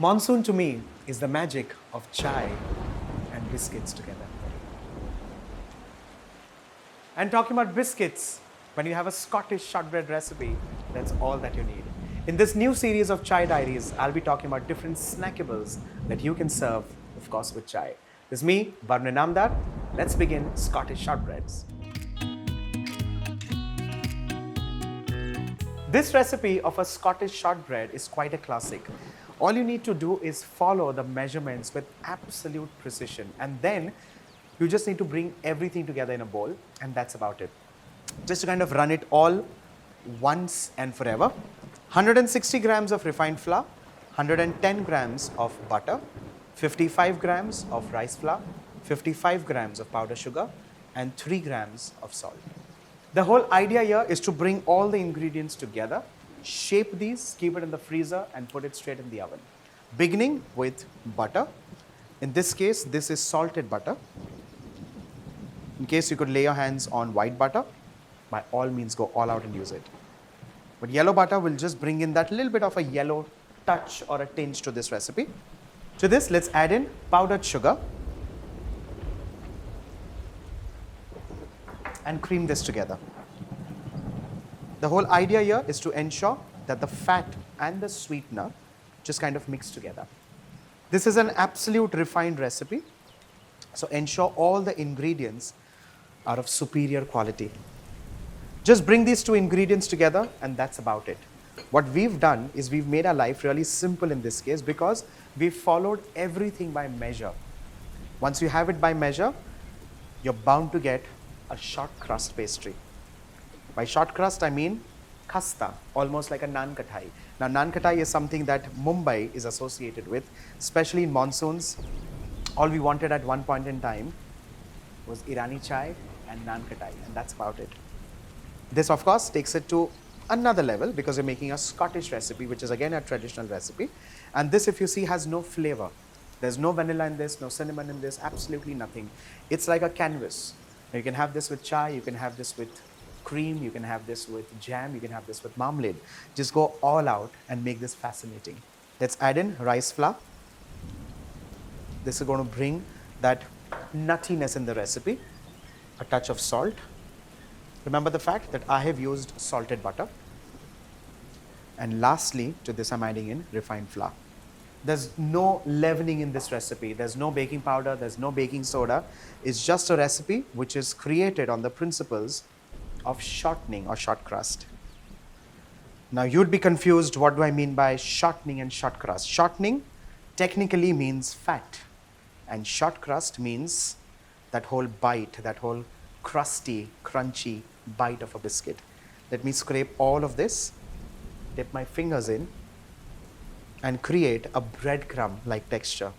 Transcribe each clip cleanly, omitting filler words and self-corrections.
Monsoon to me is the magic of chai and biscuits together. And talking about biscuits, when you have a Scottish shortbread recipe, that's all that you need. In this new series of Chai Diaries, I'll be talking about different snackables that you can serve, of course, with chai. This is me, Varun Namdar. Let's begin Scottish shortbreads. This recipe of a Scottish shortbread is quite a classic. All you need to do is follow the measurements with absolute precision, and then you just need to bring everything together in a bowl, and that's about it. Just to kind of run it all once and forever. 160 grams of refined flour, 110 grams of butter, 55 grams of rice flour, 55 grams of powdered sugar, and 3 grams of salt. The whole idea here is to bring all the ingredients together, shape these, keep it in the freezer, and put it straight in the oven. Beginning with butter. In this case, this is salted butter. In case you could lay your hands on white butter, by all means go all out and use it. But yellow butter will just bring in that little bit of a yellow touch or a tinge to this recipe. To this, let's add in powdered sugar and cream this together. The whole idea here is to ensure that the fat and the sweetener just kind of mix together. This is an absolute refined recipe, so ensure all the ingredients are of superior quality. Just bring these two ingredients together and that's about it. What we've done is we've made our life really simple in this case because we've followed everything by measure. Once you have it by measure, you're bound to get a short crust pastry. By short crust, I mean khasta, almost like a naan kathai. Now, naan kathai is something that Mumbai is associated with, especially in monsoons. All we wanted at one point in time was Irani chai and naan kathai, and that's about it. This, of course, takes it to another level because we're making a Scottish recipe, which is again a traditional recipe. And this, if you see, has no flavor. There's no vanilla in this, no cinnamon in this, absolutely nothing. It's like a canvas. You can have this with chai, you can have this with cream, you can have this with jam, you can have this with marmalade. Just go all out and make this fascinating. Let's add in rice flour. This is going to bring that nuttiness in the recipe. A touch of salt. Remember the fact that I have used salted butter. And lastly, to this I'm adding in refined flour. There's no leavening in this recipe. There's no baking powder, there's no baking soda. It's just a recipe which is created on the principles of shortening or short crust. Now you'd be confused, what do I mean by shortening and short crust? Shortening technically means fat, and short crust means that whole bite, that whole crusty, crunchy bite of a biscuit. Let me scrape all of this, dip my fingers in, and create a breadcrumb-like texture.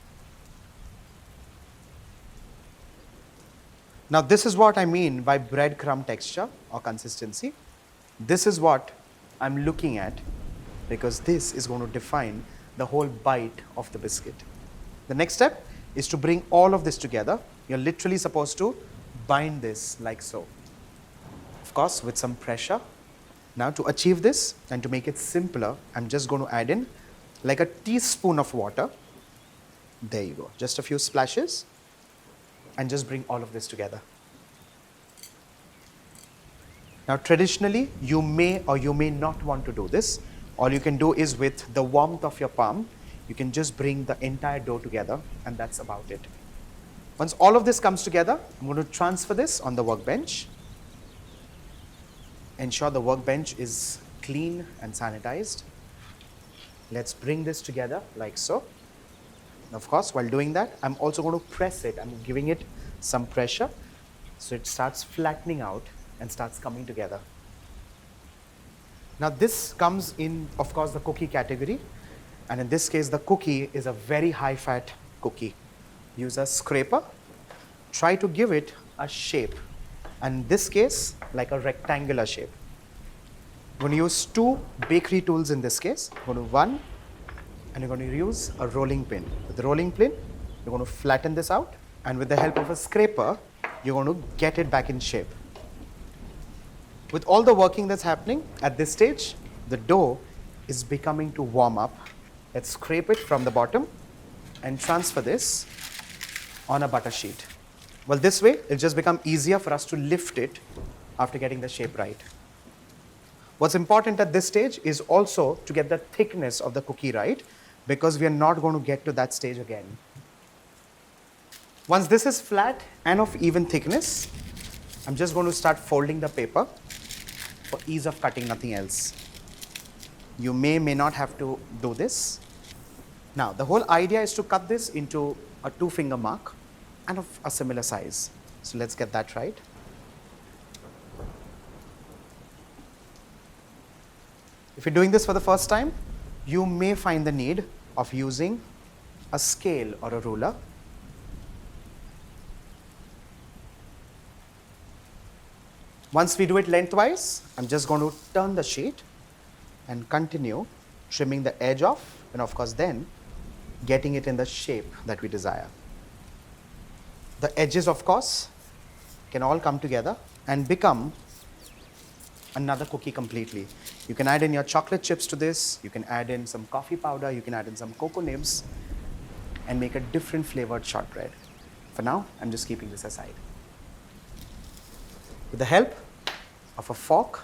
Now this is what I mean by breadcrumb texture or consistency. This is what I'm looking at because this is going to define the whole bite of the biscuit. The next step is to bring all of this together. You're literally supposed to bind this like so. Of course, with some pressure. Now to achieve this and to make it simpler, I'm just going to add in like a teaspoon of water. There you go, just a few splashes, and just bring all of this together. Now traditionally, you may or you may not want to do this. All you can do is with the warmth of your palm, you can just bring the entire dough together, and that's about it. Once all of this comes together, I'm going to transfer this on the workbench. Ensure the workbench is clean and sanitized. Let's bring this together like so. Of course, while doing that, I'm also going to press it. I'm giving it some pressure so it starts flattening out and starts coming together. Now this comes in, of course, the cookie category. And in this case, the cookie is a very high fat cookie. Use a scraper. Try to give it a shape. And in this case, like a rectangular shape. I'm going to use two bakery tools in this case. I'm going to one, and you're going to use a rolling pin. With the rolling pin, you're going to flatten this out, and with the help of a scraper, you're going to get it back in shape. With all the working that's happening, at this stage, the dough is becoming to warm up. Let's scrape it from the bottom and transfer this on a butter sheet. Well, this way, it'll just become easier for us to lift it after getting the shape right. What's important at this stage is also to get the thickness of the cookie right, because we are not going to get to that stage again. Once this is flat and of even thickness, I'm just going to start folding the paper for ease of cutting, nothing else. You may not have to do this. Now, the whole idea is to cut this into a 2-finger mark and of a similar size. So let's get that right. If you're doing this for the first time, you may find the need of using a scale or a ruler. Once we do it lengthwise, I'm just going to turn the sheet and continue trimming the edge off, and of course then getting it in the shape that we desire. The edges, of course, can all come together and become another cookie completely. You can add in your chocolate chips to this, you can add in some coffee powder, you can add in some cocoa nibs and make a different flavored shortbread. For now, I'm just keeping this aside. With the help of a fork,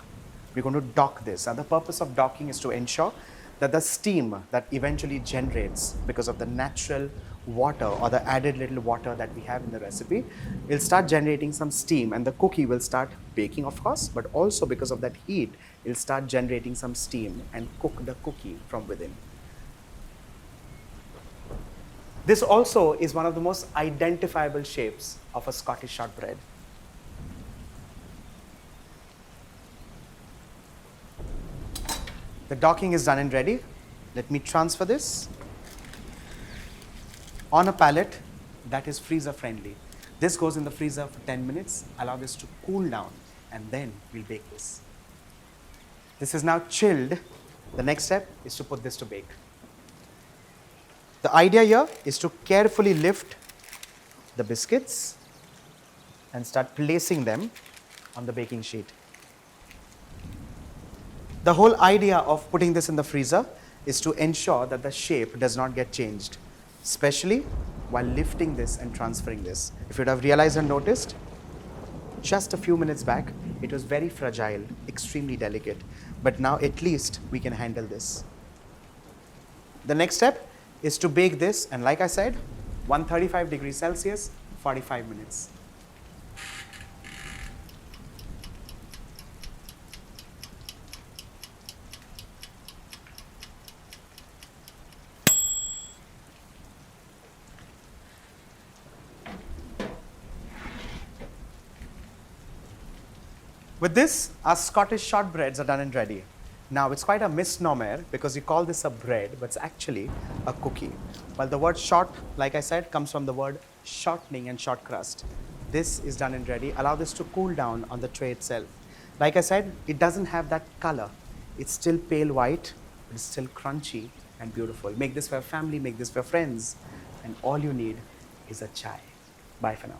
we're going to dock this. And the purpose of docking is to ensure that the steam that eventually generates because of the natural water or the added little water that we have in the recipe will start generating some steam, and the cookie will start baking, of course, but also because of that heat, it'll start generating some steam and cook the cookie from within. This also is one of the most identifiable shapes of a Scottish shortbread. The docking is done and ready. Let me transfer this on a pallet that is freezer friendly. This goes in the freezer for 10 minutes, allow this to cool down, and then we'll bake this. This is now chilled. The next step is to put this to bake. The idea here is to carefully lift the biscuits and start placing them on the baking sheet. The whole idea of putting this in the freezer is to ensure that the shape does not get changed, especially while lifting this and transferring this. If you'd have realized and noticed, just a few minutes back, it was very fragile, extremely delicate, but now at least we can handle this. The next step is to bake this, and like I said, 135 degrees Celsius, 45 minutes. With this, our Scottish shortbreads are done and ready. Now, it's quite a misnomer because we call this a bread, but it's actually a cookie. Well, the word short, like I said, comes from the word shortening and short crust. This is done and ready. Allow this to cool down on the tray itself. Like I said, it doesn't have that color. It's still pale white, but it's still crunchy and beautiful. Make this for your family, make this for your friends, and all you need is a chai. Bye for now.